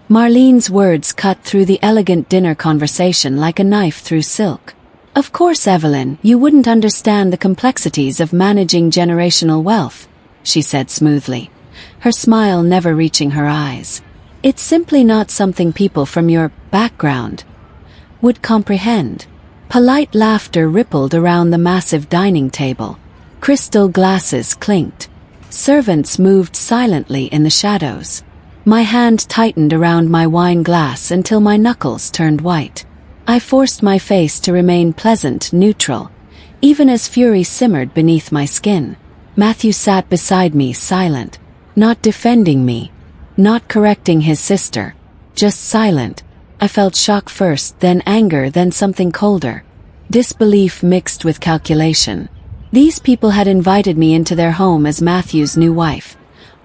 Marlene's words cut through the elegant dinner conversation like a knife through silk. Of course, Evelyn, you wouldn't understand the complexities of managing generational wealth, she said smoothly, her smile never reaching her eyes. It's simply not something people from your background would comprehend. Polite laughter rippled around the massive dining table. Crystal glasses clinked. Servants moved silently in the shadows. My hand tightened around my wine glass until my knuckles turned white. I forced my face to remain pleasant, neutral, even as fury simmered beneath my skin. Matthew sat beside me, silent, not defending me, not correcting his sister, just silent. I felt shock first, then anger, then something colder. Disbelief mixed with calculation. These people had invited me into their home as Matthew's new wife,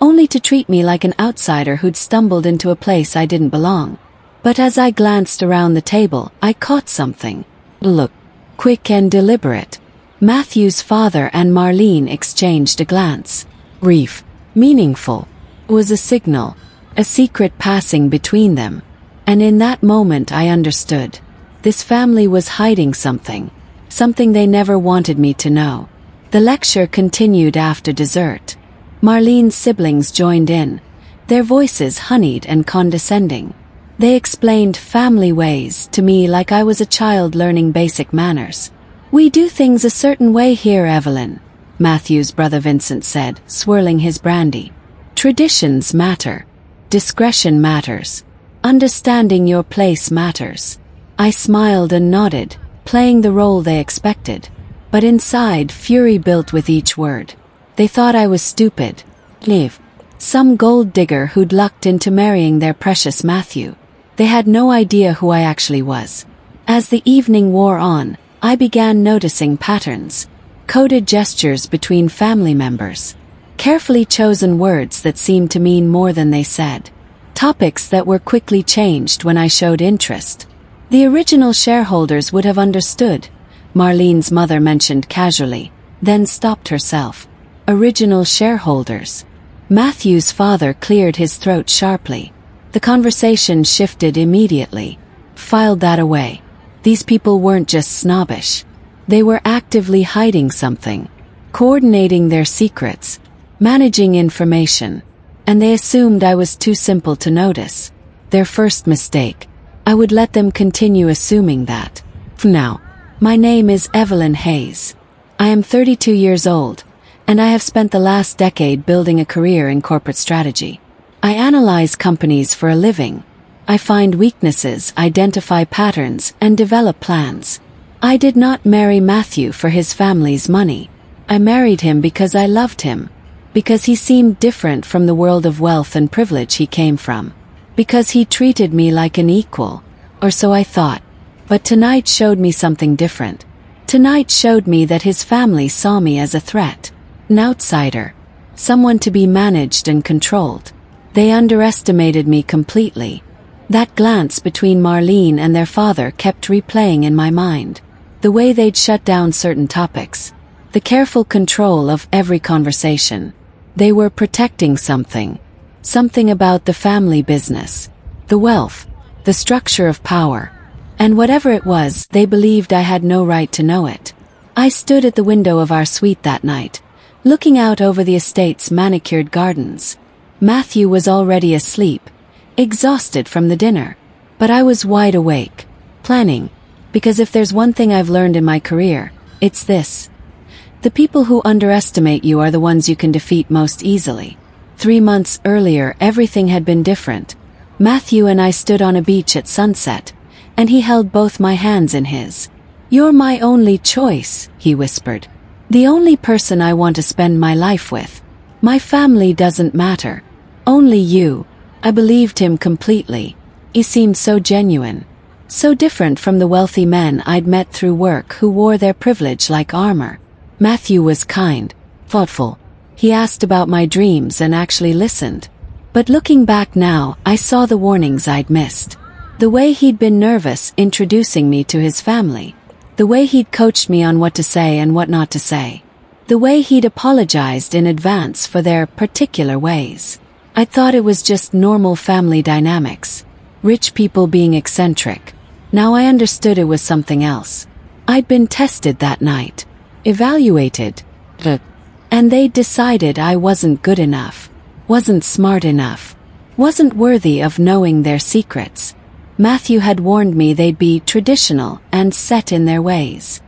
only to treat me like an outsider who'd stumbled into a place I didn't belong. But as I glanced around the table, I caught something. Look, quick and deliberate. Matthew's father and Marlene exchanged a glance. Brief, meaningful. It was a signal, a secret passing between them. And in that moment I understood. This family was hiding something, something they never wanted me to know. The lecture continued after dessert. Marlene's siblings joined in, their voices honeyed and condescending. They explained family ways to me like I was a child learning basic manners. We do things a certain way here, Evelyn, Matthew's brother Vincent said, swirling his brandy. Traditions matter. Discretion matters. Understanding your place matters. I smiled and nodded, playing the role they expected. But inside, fury built with each word. They thought I was stupid. Liv. Some gold digger who'd lucked into marrying their precious Matthew. They had no idea who I actually was. As the evening wore on, I began noticing patterns. Coded gestures between family members. Carefully chosen words that seemed to mean more than they said. Topics that were quickly changed when I showed interest. The original shareholders would have understood, Marlene's mother mentioned casually, then stopped herself. Original shareholders. Matthew's father cleared his throat sharply. The conversation shifted immediately. Filed that away. These people weren't just snobbish. They were actively hiding something. Coordinating their secrets. Managing information. And they assumed I was too simple to notice. Their first mistake. I would let them continue assuming that. Now, my name is Evelyn Hayes. I am 32 years old, and I have spent the last decade building a career in corporate strategy. I analyze companies for a living. I find weaknesses, identify patterns, and develop plans. I did not marry Matthew for his family's money. I married him because I loved him. Because he seemed different from the world of wealth and privilege he came from. Because he treated me like an equal. Or so I thought. But tonight showed me something different. Tonight showed me that his family saw me as a threat. An outsider. Someone to be managed and controlled. They underestimated me completely. That glance between Marlene and their father kept replaying in my mind. The way they'd shut down certain topics. The careful control of every conversation. They were protecting something. Something about the family business. The wealth. The structure of power. And whatever it was, they believed I had no right to know it. I stood at the window of our suite that night, looking out over the estate's manicured gardens. Matthew was already asleep, exhausted from the dinner. But I was wide awake, planning. Because if there's one thing I've learned in my career, it's this. The people who underestimate you are the ones you can defeat most easily. 3 months earlier, everything had been different. Matthew and I stood on a beach at sunset, and he held both my hands in his. "You're my only choice," he whispered. "The only person I want to spend my life with. My family doesn't matter. Only you." I believed him completely. He seemed so genuine. So different from the wealthy men I'd met through work who wore their privilege like armor. Matthew was kind, thoughtful. He asked about my dreams and actually listened. But looking back now, I saw the warnings I'd missed. The way he'd been nervous introducing me to his family. The way he'd coached me on what to say and what not to say. The way he'd apologized in advance for their particular ways. I thought it was just normal family dynamics. Rich people being eccentric. Now I understood it was something else. I'd been tested that night. Evaluated. And they decided I wasn't good enough. Wasn't smart enough. Wasn't worthy of knowing their secrets. Matthew had warned me they'd be traditional and set in their ways.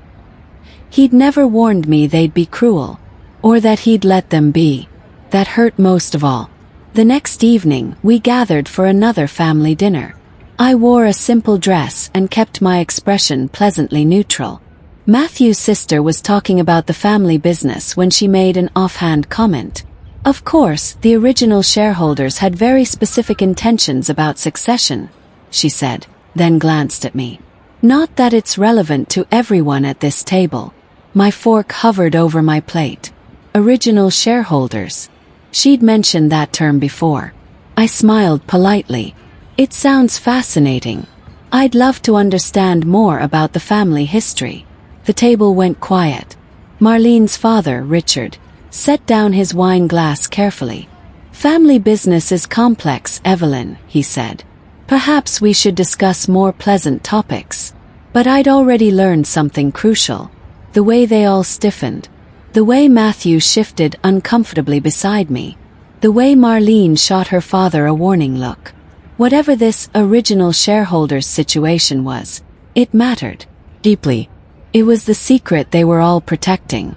He'd never warned me they'd be cruel. Or that he'd let them be. That hurt most of all. The next evening, we gathered for another family dinner. I wore a simple dress and kept my expression pleasantly neutral. Matthew's sister was talking about the family business when she made an offhand comment. Of course, the original shareholders had very specific intentions about succession, she said, then glanced at me. Not that it's relevant to everyone at this table. My fork hovered over my plate. Original shareholders. She'd mentioned that term before. I smiled politely. It sounds fascinating. I'd love to understand more about the family history. The table went quiet. Marlene's father, Richard, set down his wine glass carefully. Family business is complex, Evelyn, he said. Perhaps we should discuss more pleasant topics. But I'd already learned something crucial. The way they all stiffened. The way Matthew shifted uncomfortably beside me. The way Marlene shot her father a warning look. Whatever this original shareholders situation was, it mattered. Deeply. It was the secret they were all protecting.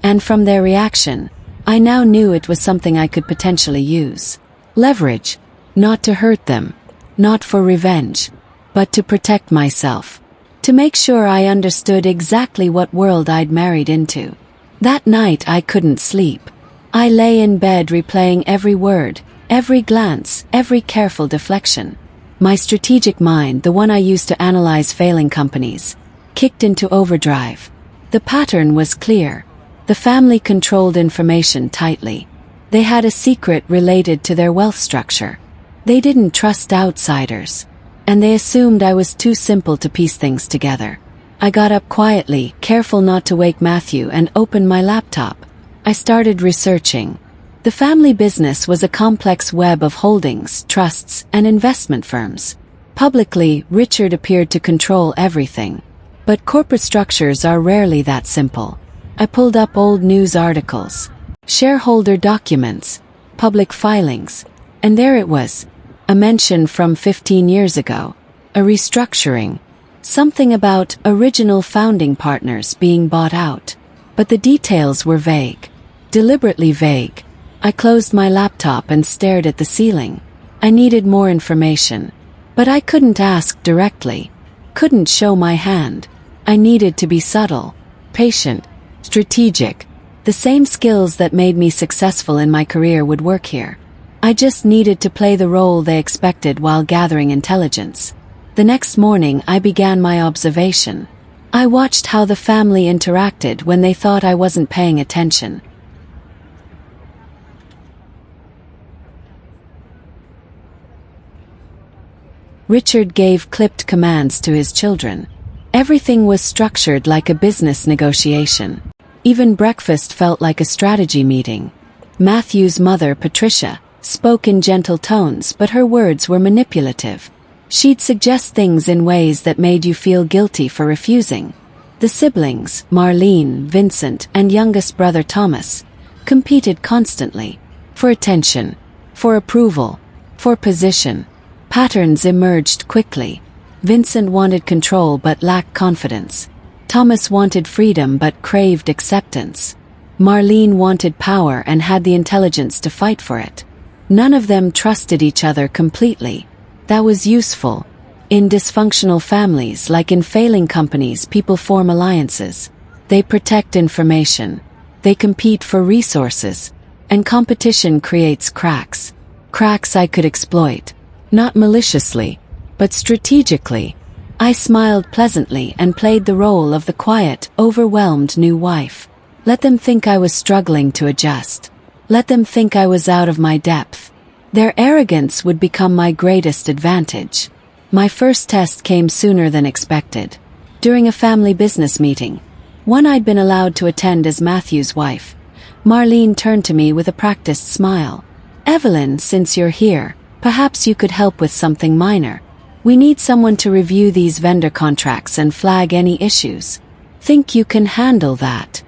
And from their reaction, I now knew it was something I could potentially use. Leverage. Not to hurt them. Not for revenge. But to protect myself. To make sure I understood exactly what world I'd married into. That night I couldn't sleep. I lay in bed replaying every word, every glance, every careful deflection. My strategic mind, the one I used to analyze failing companies, kicked into overdrive. The pattern was clear. The family controlled information tightly. They had a secret related to their wealth structure. They didn't trust outsiders. And they assumed I was too simple to piece things together. I got up quietly, careful not to wake Matthew, and opened my laptop. I started researching. The family business was a complex web of holdings, trusts, and investment firms. Publicly, Richard appeared to control everything. But corporate structures are rarely that simple. I pulled up old news articles, shareholder documents, public filings, and there it was. A mention from 15 years ago. A restructuring. Something about original founding partners being bought out. But the details were vague. Deliberately vague. I closed my laptop and stared at the ceiling. I needed more information. But I couldn't ask directly. Couldn't show my hand. I needed to be subtle, patient, strategic. The same skills that made me successful in my career would work here. I just needed to play the role they expected while gathering intelligence. The next morning I began my observation. I watched how the family interacted when they thought I wasn't paying attention. Richard gave clipped commands to his children. Everything was structured like a business negotiation. Even breakfast felt like a strategy meeting. Matthew's mother, Patricia, spoke in gentle tones, but her words were manipulative. She'd suggest things in ways that made you feel guilty for refusing. The siblings, Marlene, Vincent, and youngest brother Thomas, competed constantly. For attention. For approval. For position. Patterns emerged quickly. Vincent wanted control but lacked confidence. Thomas wanted freedom but craved acceptance. Marlene wanted power and had the intelligence to fight for it. None of them trusted each other completely. That was useful. In dysfunctional families, like in failing companies, people form alliances. They protect information. They compete for resources. And competition creates cracks. Cracks I could exploit. Not maliciously, but strategically. I smiled pleasantly and played the role of the quiet, overwhelmed new wife. Let them think I was struggling to adjust. Let them think I was out of my depth. Their arrogance would become my greatest advantage. My first test came sooner than expected. During a family business meeting, one I'd been allowed to attend as Matthew's wife, Marlene turned to me with a practiced smile. "Evelyn, since you're here, perhaps you could help with something minor." We need someone to review these vendor contracts and flag any issues. Think you can handle that?"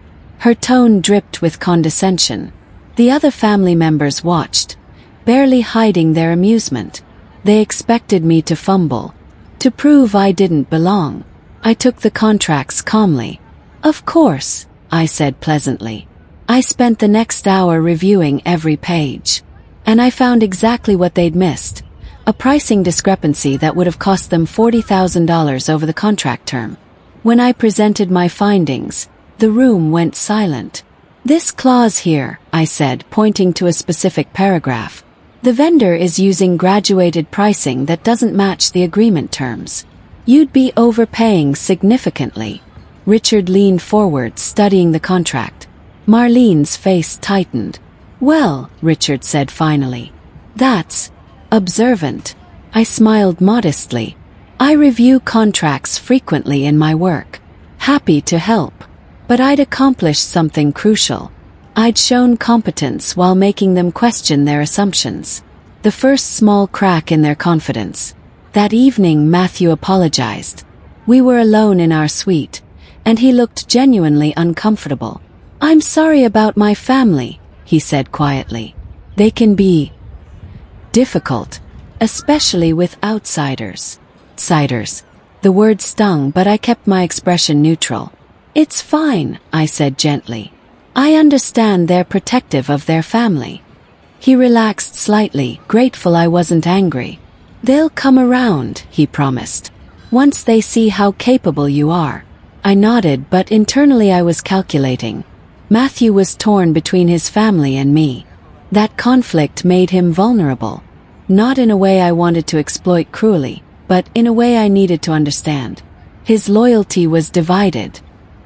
Her tone dripped with condescension. The other family members watched, barely hiding their amusement. They expected me to fumble, to prove I didn't belong. I took the contracts calmly. "Of course," I said pleasantly. I spent the next hour reviewing every page. And I found exactly what they'd missed. A pricing discrepancy that would have cost them $40,000 over the contract term. When I presented my findings, the room went silent. "This clause here," I said, pointing to a specific paragraph. "The vendor is using graduated pricing that doesn't match the agreement terms. You'd be overpaying significantly." Richard leaned forward, studying the contract. Marlene's face tightened. "Well," Richard said finally, "that's observant." I smiled modestly. I review contracts frequently in my work. Happy to help. But I'd accomplished something crucial. I'd shown competence while making them question their assumptions. The first small crack in their confidence. That evening Matthew apologized. We were alone in our suite, and he looked genuinely uncomfortable. "I'm sorry about my family," he said quietly. "They can be difficult, especially with outsiders." Outsiders. The word stung, but I kept my expression neutral. "It's fine," I said gently. "I understand they're protective of their family." He relaxed slightly, grateful I wasn't angry. "They'll come around," he promised. "Once they see how capable you are." I nodded, but internally I was calculating. Matthew was torn between his family and me. That conflict made him vulnerable. Not in a way I wanted to exploit cruelly, but in a way I needed to understand. His loyalty was divided.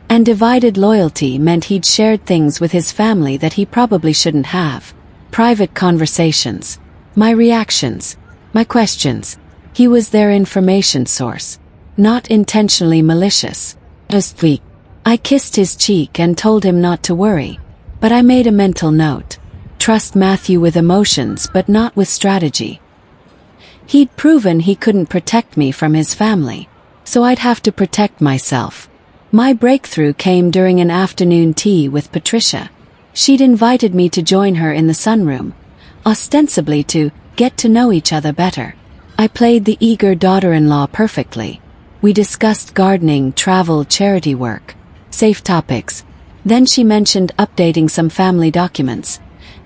And divided loyalty meant he'd shared things with his family that he probably shouldn't have. Private conversations. My reactions. My questions. He was their information source. Not intentionally malicious. Just weak. I kissed his cheek and told him not to worry. But I made a mental note. Trust Matthew with emotions but not with strategy. He'd proven he couldn't protect me from his family. So I'd have to protect myself. My breakthrough came during an afternoon tea with Patricia. She'd invited me to join her in the sunroom, ostensibly to get to know each other better. I played the eager daughter-in-law perfectly. We discussed gardening, travel, charity work, safe topics. Then she mentioned updating some family documents,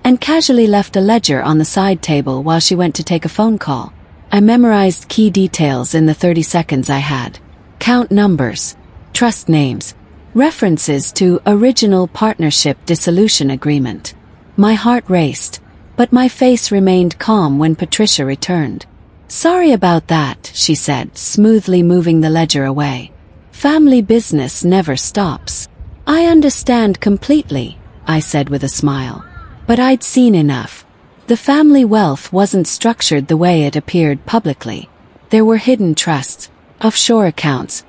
and casually left a ledger on the side table while she went to take a phone call. I memorized key details in the 30 seconds I had. Count numbers, trust names, references to original partnership dissolution agreement. My heart raced, but my face remained calm when Patricia returned. "Sorry about that," she said, smoothly moving the ledger away. "Family business never stops." "I understand completely," I said with a smile. But I'd seen enough. The family wealth wasn't structured the way it appeared publicly. There were hidden trusts, offshore accounts,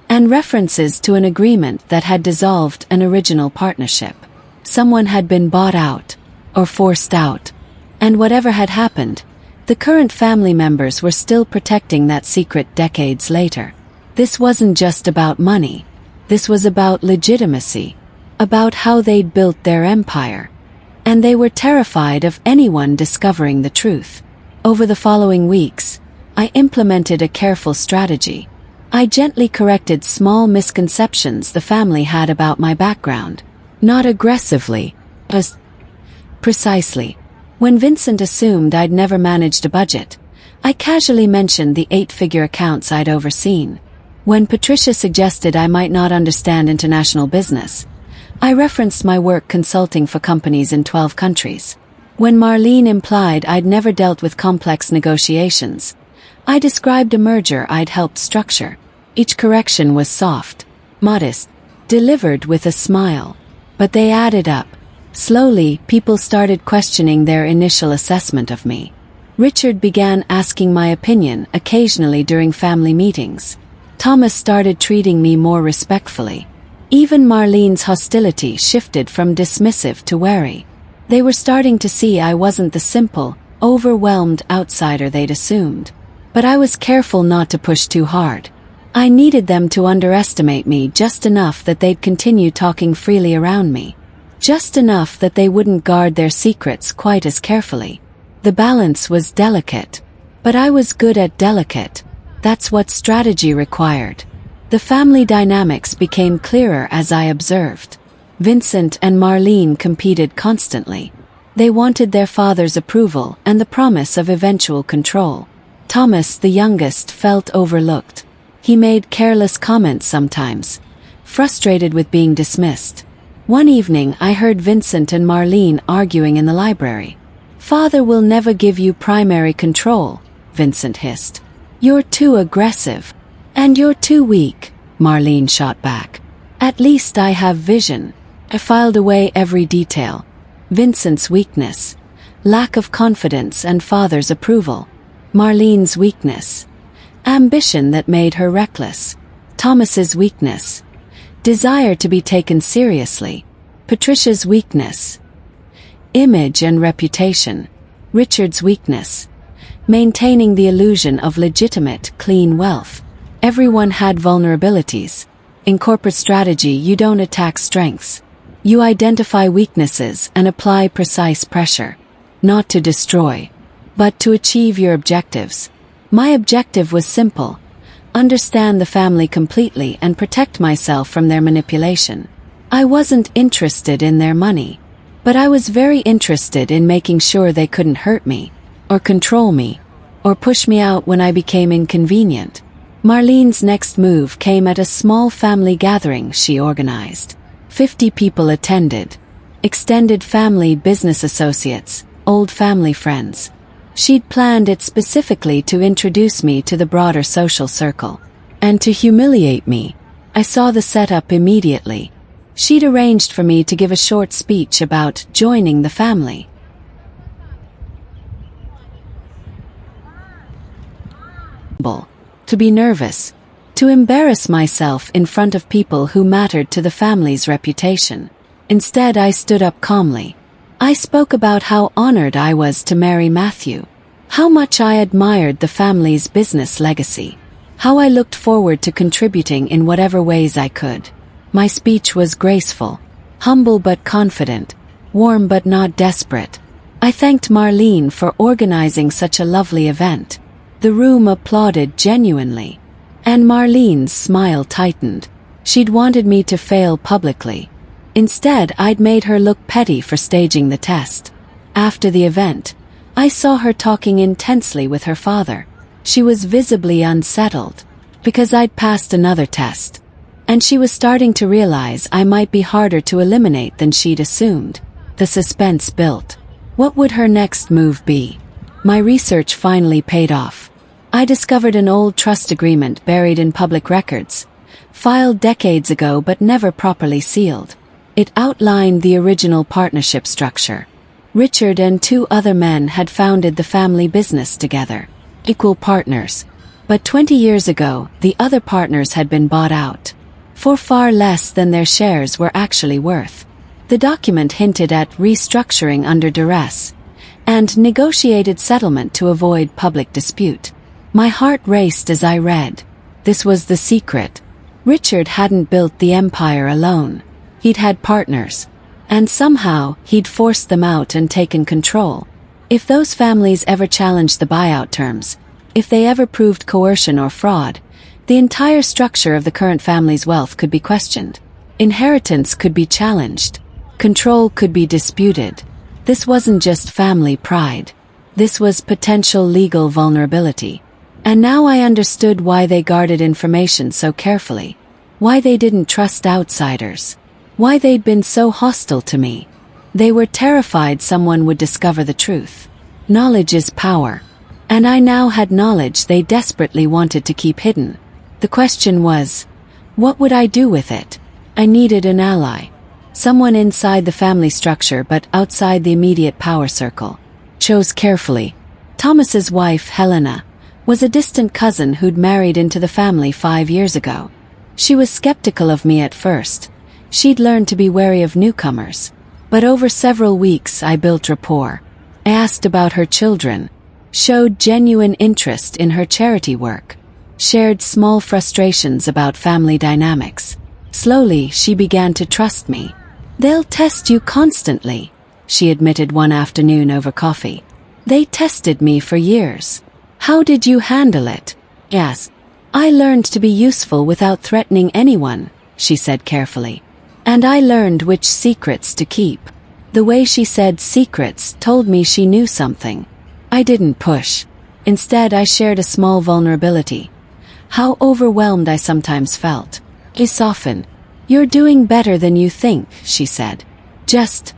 and references to an agreement that had dissolved an original partnership. Someone had been bought out, or forced out. And whatever had happened, the current family members were still protecting that secret decades later. This wasn't just about money. This was about legitimacy, about how they'd built their empire. And they were terrified of anyone discovering the truth. Over the following weeks, I implemented a careful strategy. I gently corrected small misconceptions the family had about my background. Not aggressively, but precisely. When Vincent assumed I'd never managed a budget, I casually mentioned the 8-figure accounts I'd overseen. When Patricia suggested I might not understand international business, I referenced my work consulting for companies in 12 countries. When Marlene implied I'd never dealt with complex negotiations, I described a merger I'd helped structure. Each correction was soft, modest, delivered with a smile. But they added up. Slowly, people started questioning their initial assessment of me. Richard began asking my opinion occasionally during family meetings. Thomas started treating me more respectfully. Even Marlene's hostility shifted from dismissive to wary. They were starting to see I wasn't the simple, overwhelmed outsider they'd assumed. But I was careful not to push too hard. I needed them to underestimate me just enough that they'd continue talking freely around me. Just enough that they wouldn't guard their secrets quite as carefully. The balance was delicate. But I was good at delicate. That's what strategy required. The family dynamics became clearer as I observed. Vincent and Marlene competed constantly. They wanted their father's approval and the promise of eventual control. Thomas, the youngest, felt overlooked. He made careless comments sometimes, frustrated with being dismissed. One evening I heard Vincent and Marlene arguing in the library. "Father will never give you primary control," Vincent hissed. "You're too aggressive. And you're too weak," Marlene shot back. "At least I have vision." I filed away every detail. Vincent's weakness, lack of confidence and father's approval. Marlene's weakness, ambition that made her reckless. Thomas's weakness, desire to be taken seriously. Patricia's weakness, image and reputation. Richard's weakness, maintaining the illusion of legitimate, clean wealth. Everyone had vulnerabilities. In corporate strategy, you don't attack strengths. You identify weaknesses and apply precise pressure. Not to destroy, but to achieve your objectives. My objective was simple: understand the family completely and protect myself from their manipulation. I wasn't interested in their money, but I was very interested in making sure they couldn't hurt me, or control me, or push me out when I became inconvenient. Marlene's next move came at a small family gathering she organized. 50 people attended. Extended family, business associates, old family friends. She'd planned it specifically to introduce me to the broader social circle. And to humiliate me. I saw the setup immediately. She'd arranged for me to give a short speech about joining the family. To be nervous. To embarrass myself in front of people who mattered to the family's reputation. Instead, I stood up calmly. I spoke about how honored I was to marry Matthew. How much I admired the family's business legacy. How I looked forward to contributing in whatever ways I could. My speech was graceful, humble but confident, warm but not desperate. I thanked Marlene for organizing such a lovely event. The room applauded genuinely. And Marlene's smile tightened. She'd wanted me to fail publicly. Instead, I'd made her look petty for staging the test. After the event, I saw her talking intensely with her father. She was visibly unsettled, because I'd passed another test. And she was starting to realize I might be harder to eliminate than she'd assumed. The suspense built. What would her next move be? My research finally paid off. I discovered an old trust agreement buried in public records, filed decades ago but never properly sealed. It outlined the original partnership structure. Richard and 2 other men had founded the family business together, equal partners. But 20 years ago, the other partners had been bought out, for far less than their shares were actually worth. The document hinted at restructuring under duress, and negotiated settlement to avoid public dispute. My heart raced as I read. This was the secret. Richard hadn't built the empire alone. He'd had partners. And somehow, he'd forced them out and taken control. If those families ever challenged the buyout terms, if they ever proved coercion or fraud, the entire structure of the current family's wealth could be questioned. Inheritance could be challenged. Control could be disputed. This wasn't just family pride. This was potential legal vulnerability. And now I understood why they guarded information so carefully. Why they didn't trust outsiders. Why they'd been so hostile to me. They were terrified someone would discover the truth. Knowledge is power. And I now had knowledge they desperately wanted to keep hidden. The question was, what would I do with it? I needed an ally. Someone inside the family structure but outside the immediate power circle. Chose carefully. Thomas's wife, Helena, was a distant cousin who'd married into the family 5 years ago. She was skeptical of me at first. She'd learned to be wary of newcomers. But over several weeks I built rapport. I asked about her children, showed genuine interest in her charity work, shared small frustrations about family dynamics. Slowly, she began to trust me. "They'll test you constantly," she admitted one afternoon over coffee. "They tested me for years. How did you handle it?" "Yes. I learned to be useful without threatening anyone," she said carefully. "And I learned which secrets to keep." The way she said secrets told me she knew something. I didn't push. Instead, I shared a small vulnerability. How overwhelmed I sometimes felt. "I softened." "You're doing better than you think," she said. "Just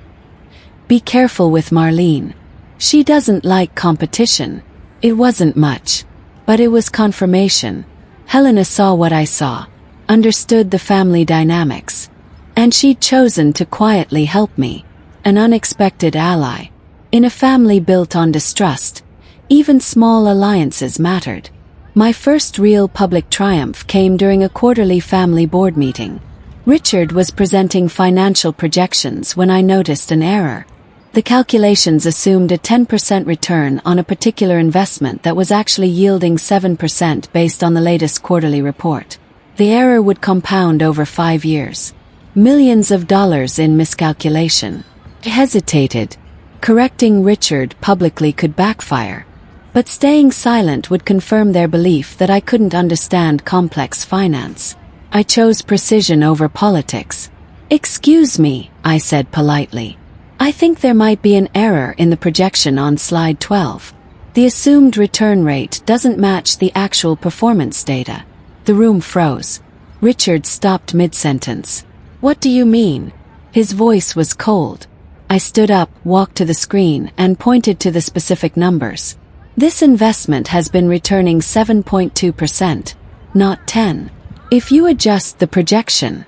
be careful with Marlene. She doesn't like competition." It wasn't much, but it was confirmation. Helena saw what I saw, understood the family dynamics, and she'd chosen to quietly help me, an unexpected ally. In a family built on distrust, even small alliances mattered. My first real public triumph came during a quarterly family board meeting. Richard was presenting financial projections when I noticed an error. The calculations assumed a 10% return on a particular investment that was actually yielding 7% based on the latest quarterly report. The error would compound over 5 years. Millions of dollars in miscalculation. I hesitated. Correcting Richard publicly could backfire. But staying silent would confirm their belief that I couldn't understand complex finance. I chose precision over politics. "Excuse me," I said politely. "I think there might be an error in the projection on slide 12. The assumed return rate doesn't match the actual performance data." The room froze. Richard stopped mid-sentence. "What do you mean?" His voice was cold. I stood up, walked to the screen, and pointed to the specific numbers. "This investment has been returning 7.2%, not 10. If you adjust the projection..."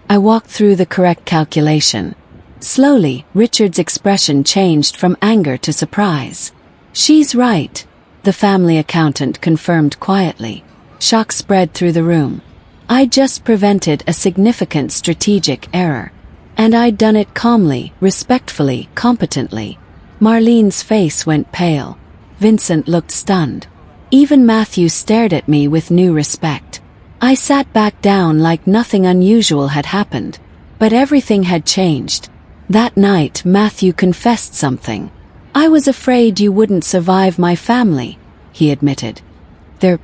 I walked through the correct calculation. Slowly, Richard's expression changed from anger to surprise. "She's right," the family accountant confirmed quietly. Shock spread through the room. I'd just prevented a significant strategic error. And I'd done it calmly, respectfully, competently. Marlene's face went pale. Vincent looked stunned. Even Matthew stared at me with new respect. I sat back down like nothing unusual had happened. But everything had changed. That night, Matthew confessed something. "I was afraid you wouldn't survive my family," he admitted. "They're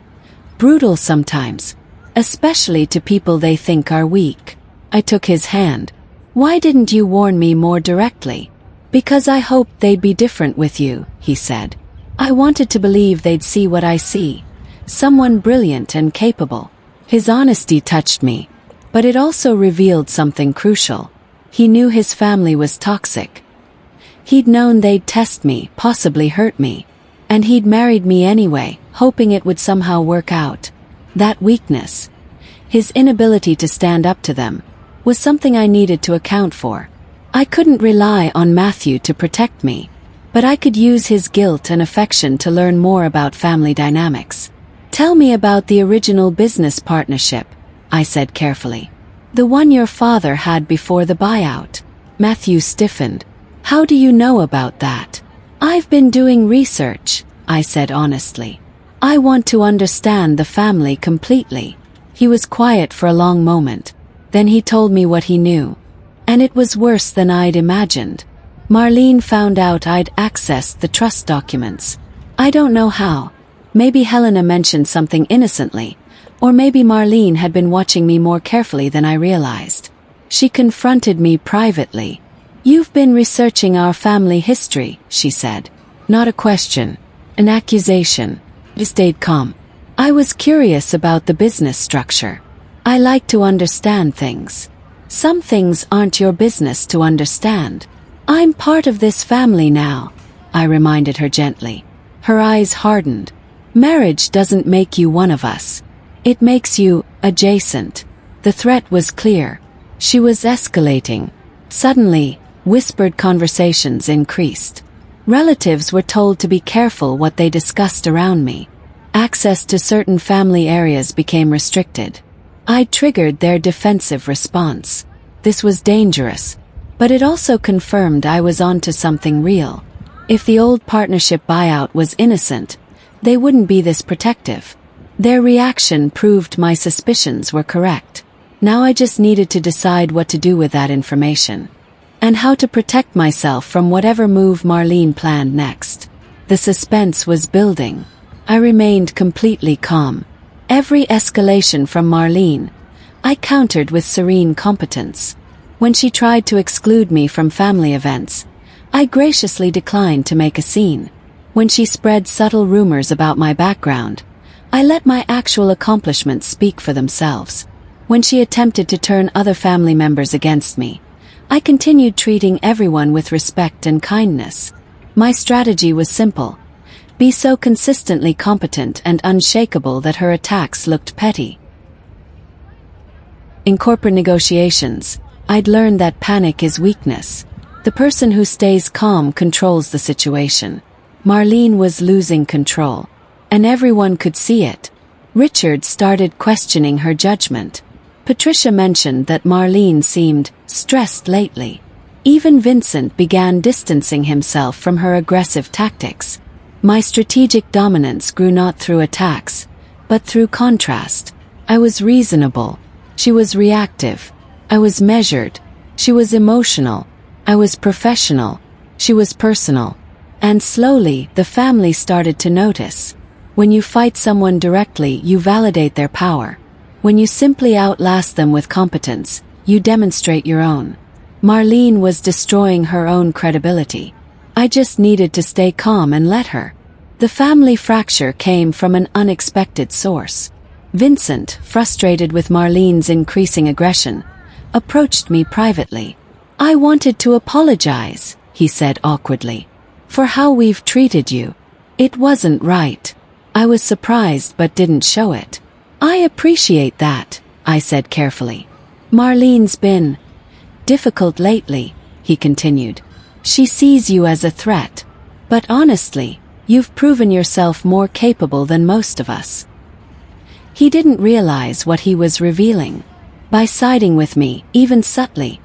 brutal sometimes, especially to people they think are weak." I took his hand. "Why didn't you warn me more directly?" "Because I hoped they'd be different with you," he said. "I wanted to believe they'd see what I see. Someone brilliant and capable." His honesty touched me, but it also revealed something crucial. He knew his family was toxic. He'd known they'd test me, possibly hurt me. And he'd married me anyway, hoping it would somehow work out. That weakness, his inability to stand up to them, was something I needed to account for. I couldn't rely on Matthew to protect me, but I could use his guilt and affection to learn more about family dynamics. "Tell me about the original business partnership," I said carefully. "The one your father had before the buyout." Matthew stiffened. "How do you know about that?" "I've been doing research," I said honestly. "I want to understand the family completely." He was quiet for a long moment. Then he told me what he knew. And it was worse than I'd imagined. Marlene found out I'd accessed the trust documents. I don't know how. Maybe Helena mentioned something innocently, or maybe Marlene had been watching me more carefully than I realized. She confronted me privately. "You've been researching our family history," she said. Not a question, an accusation. I stayed calm. I was curious about the business structure. I like to understand things. Some things aren't your business to understand. "I'm part of this family now," I reminded her gently. Her eyes hardened. "Marriage doesn't make you one of us. It makes you adjacent." The threat was clear. She was escalating. Suddenly, whispered conversations increased. Relatives were told to be careful what they discussed around me. Access to certain family areas became restricted. I triggered their defensive response. This was dangerous, but it also confirmed I was onto something real. If the old partnership buyout was innocent, they wouldn't be this protective. Their reaction proved my suspicions were correct. Now I just needed to decide what to do with that information, and how to protect myself from whatever move Marlene planned next. The suspense was building. I remained completely calm. Every escalation from Marlene, I countered with serene competence. When she tried to exclude me from family events, I graciously declined to make a scene. When she spread subtle rumors about my background, I let my actual accomplishments speak for themselves. When she attempted to turn other family members against me, I continued treating everyone with respect and kindness. My strategy was simple: be so consistently competent and unshakable that her attacks looked petty. In corporate negotiations, I'd learned that panic is weakness. The person who stays calm controls the situation. Marlene was losing control, and everyone could see it. Richard started questioning her judgment. Patricia mentioned that Marlene seemed stressed lately. Even Vincent began distancing himself from her aggressive tactics. My strategic dominance grew not through attacks, but through contrast. I was reasonable. She was reactive. I was measured. She was emotional. I was professional. She was personal. And slowly, the family started to notice. When you fight someone directly, you validate their power. When you simply outlast them with competence, you demonstrate your own. Marlene was destroying her own credibility. I just needed to stay calm and let her. The family fracture came from an unexpected source. Vincent, frustrated with Marlene's increasing aggression, approached me privately. "I wanted to apologize," he said awkwardly, "for how we've treated you. It wasn't right." I was surprised but didn't show it. "I appreciate that," I said carefully. "Marlene's been difficult lately," he continued. "She sees you as a threat. But honestly, you've proven yourself more capable than most of us." He didn't realize what he was revealing. By siding with me, even subtly,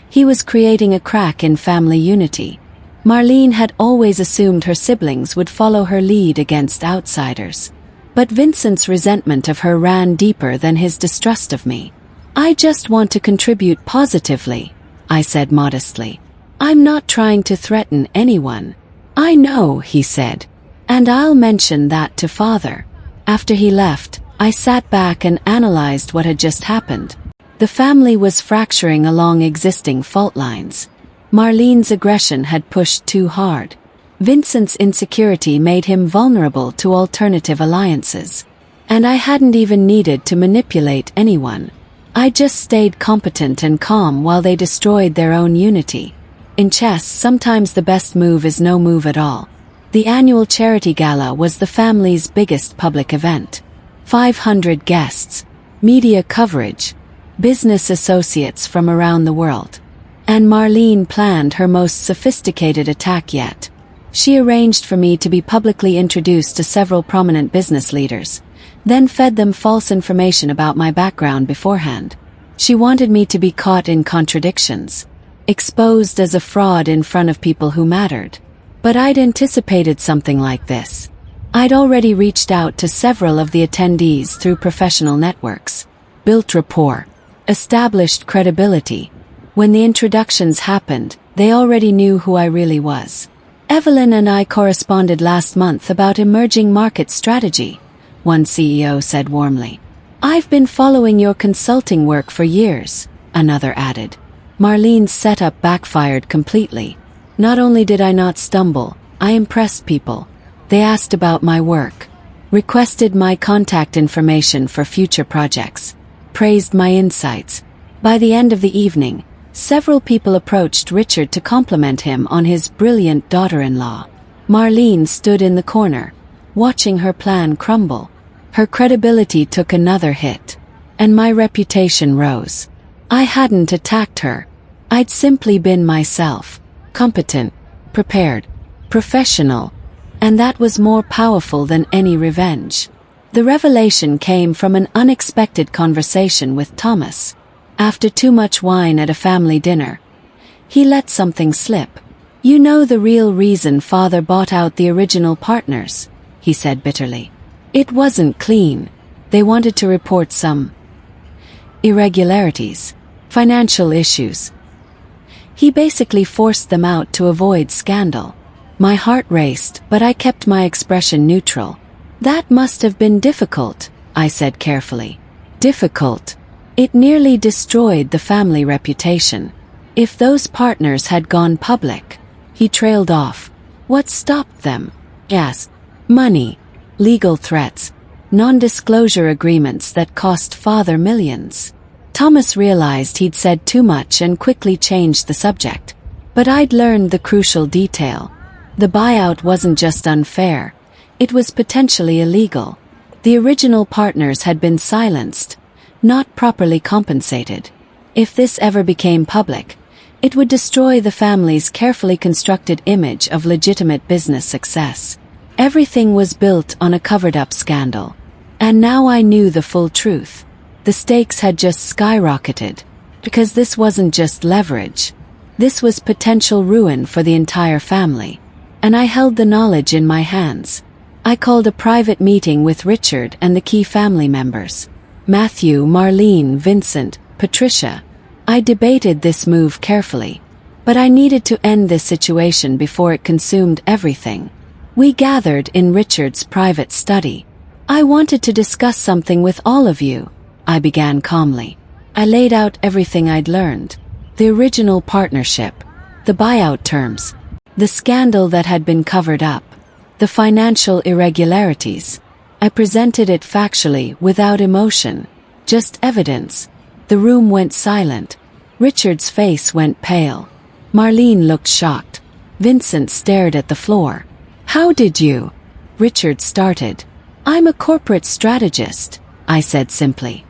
he was creating a crack in family unity. Marlene had always assumed her siblings would follow her lead against outsiders. But Vincent's resentment of her ran deeper than his distrust of me. "I just want to contribute positively," I said modestly. "I'm not trying to threaten anyone." "I know," he said. "And I'll mention that to Father." After he left, I sat back and analyzed what had just happened. The family was fracturing along existing fault lines. Marlene's aggression had pushed too hard. Vincent's insecurity made him vulnerable to alternative alliances. And I hadn't even needed to manipulate anyone. I just stayed competent and calm while they destroyed their own unity. In chess, sometimes the best move is no move at all. The annual charity gala was the family's biggest public event. 500 guests, media coverage, business associates from around the world. And Marlene planned her most sophisticated attack yet. She arranged for me to be publicly introduced to several prominent business leaders, then fed them false information about my background beforehand. She wanted me to be caught in contradictions, exposed as a fraud in front of people who mattered. But I'd anticipated something like this. I'd already reached out to several of the attendees through professional networks, built rapport, established credibility. When the introductions happened, they already knew who I really was. "Evelyn and I corresponded last month about emerging market strategy," one CEO said warmly. "I've been following your consulting work for years," another added. Marlene's setup backfired completely. Not only did I not stumble, I impressed people. They asked about my work, requested my contact information for future projects, praised my insights. By the end of the evening, several people approached Richard to compliment him on his brilliant daughter-in-law. Marlene stood in the corner, watching her plan crumble. Her credibility took another hit, and my reputation rose. I hadn't attacked her. I'd simply been myself, competent, prepared, professional, and that was more powerful than any revenge. The revelation came from an unexpected conversation with Thomas. After too much wine at a family dinner, he let something slip. You know the real reason Father bought out the original partners, he said bitterly. It wasn't clean. They wanted to report some irregularities, financial issues. He basically forced them out to avoid scandal. My heart raced, but I kept my expression neutral. That must have been difficult, I said carefully. Difficult. It nearly destroyed the family reputation. If those partners had gone public. He trailed off. What stopped them? Yes. Money. Legal threats. Non-disclosure agreements that cost Father millions. Thomas realized he'd said too much and quickly changed the subject. But I'd learned the crucial detail. The buyout wasn't just unfair. It was potentially illegal. The original partners had been silenced, not properly compensated. If this ever became public, it would destroy the family's carefully constructed image of legitimate business success. Everything was built on a covered-up scandal. And now I knew the full truth. The stakes had just skyrocketed. Because this wasn't just leverage. This was potential ruin for the entire family. And I held the knowledge in my hands. I called a private meeting with Richard and the key family members. Matthew, Marlene, Vincent, Patricia. I debated this move carefully. But I needed to end this situation before it consumed everything. We gathered in Richard's private study. I wanted to discuss something with all of you, I began calmly. I laid out everything I'd learned. The original partnership. The buyout terms. The scandal that had been covered up. The financial irregularities. I presented it factually, without emotion. Just evidence. The room went silent. Richard's face went pale. Marlene looked shocked. Vincent stared at the floor. How did you? Richard started. I'm a corporate strategist, I said simply.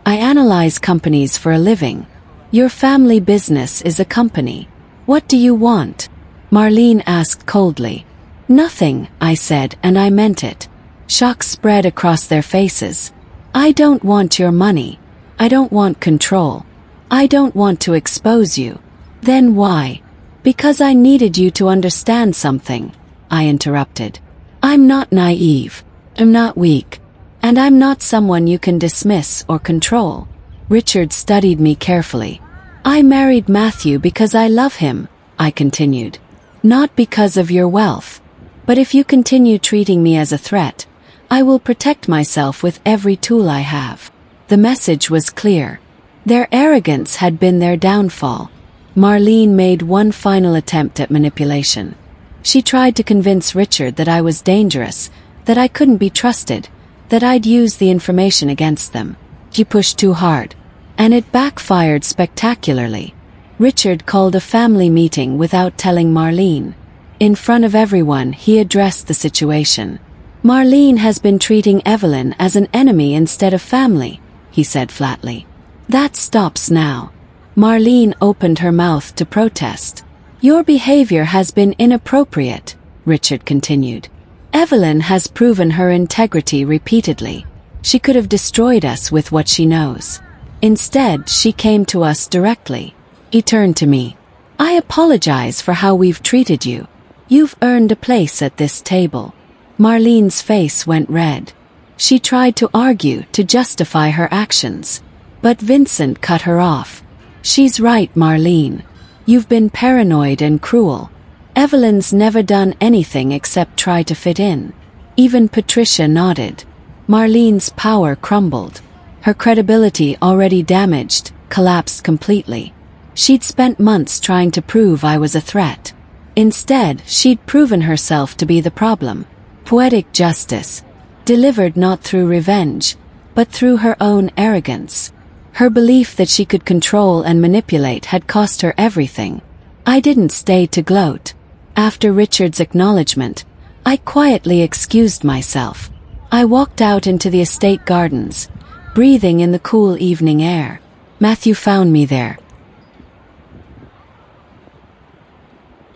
I analyze companies for a living. Your family business is a company. What do you want? Marlene asked coldly. Nothing, I said, and I meant it. Shock spread across their faces. I don't want your money. I don't want control. I don't want to expose you. Then why? Because I needed you to understand something, I interrupted. I'm not naive. I'm not weak. And I'm not someone you can dismiss or control. Richard studied me carefully. I married Matthew because I love him, I continued. Not because of your wealth. But if you continue treating me as a threat, I will protect myself with every tool I have. The message was clear. Their arrogance had been their downfall. Marlene made one final attempt at manipulation. She tried to convince Richard that I was dangerous, that I couldn't be trusted, that I'd use the information against them. She pushed too hard. And it backfired spectacularly. Richard called a family meeting without telling Marlene. In front of everyone, he addressed the situation. Marlene has been treating Evelyn as an enemy instead of family, he said flatly. That stops now. Marlene opened her mouth to protest. Your behavior has been inappropriate, Richard continued. Evelyn has proven her integrity repeatedly. She could have destroyed us with what she knows. Instead, she came to us directly. He turned to me. I apologize for how we've treated you. You've earned a place at this table. Marlene's face went red. She tried to argue to justify her actions. But Vincent cut her off. She's right, Marlene. You've been paranoid and cruel. Evelyn's never done anything except try to fit in. Even Patricia nodded. Marlene's power crumbled. Her credibility, already damaged, collapsed completely. She'd spent months trying to prove I was a threat. Instead, she'd proven herself to be the problem. Poetic justice. Delivered not through revenge, but through her own arrogance. Her belief that she could control and manipulate had cost her everything. I didn't stay to gloat. After Richard's acknowledgement, I quietly excused myself. I walked out into the estate gardens, breathing in the cool evening air. Matthew found me there.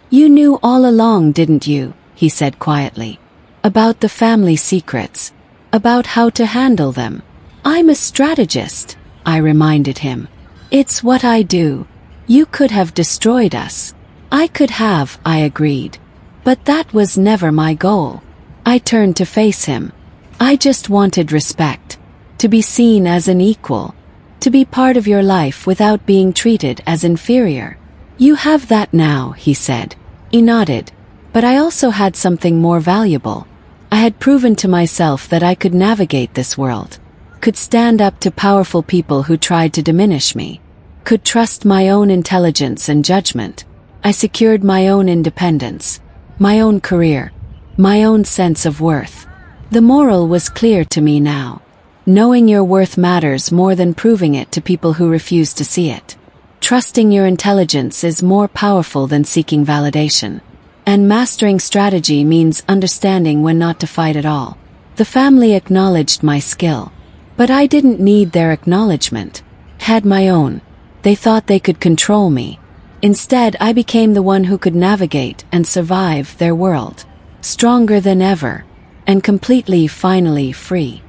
You knew all along, didn't you? He said quietly. About the family secrets. About how to handle them. I'm a strategist, I reminded him. It's what I do. You could have destroyed us. I could have, I agreed. But that was never my goal. I turned to face him. I just wanted respect. To be seen as an equal. To be part of your life without being treated as inferior. You have that now, he said. He nodded. But I also had something more valuable. I had proven to myself that I could navigate this world. Could stand up to powerful people who tried to diminish me. Could trust my own intelligence and judgment. I secured my own independence. My own career. My own sense of worth. The moral was clear to me now. Knowing your worth matters more than proving it to people who refuse to see it. Trusting your intelligence is more powerful than seeking validation. And mastering strategy means understanding when not to fight at all. The family acknowledged my skill. But I didn't need their acknowledgement. Had my own. They thought they could control me. Instead, I became the one who could navigate and survive their world. Stronger than ever. And completely, finally free.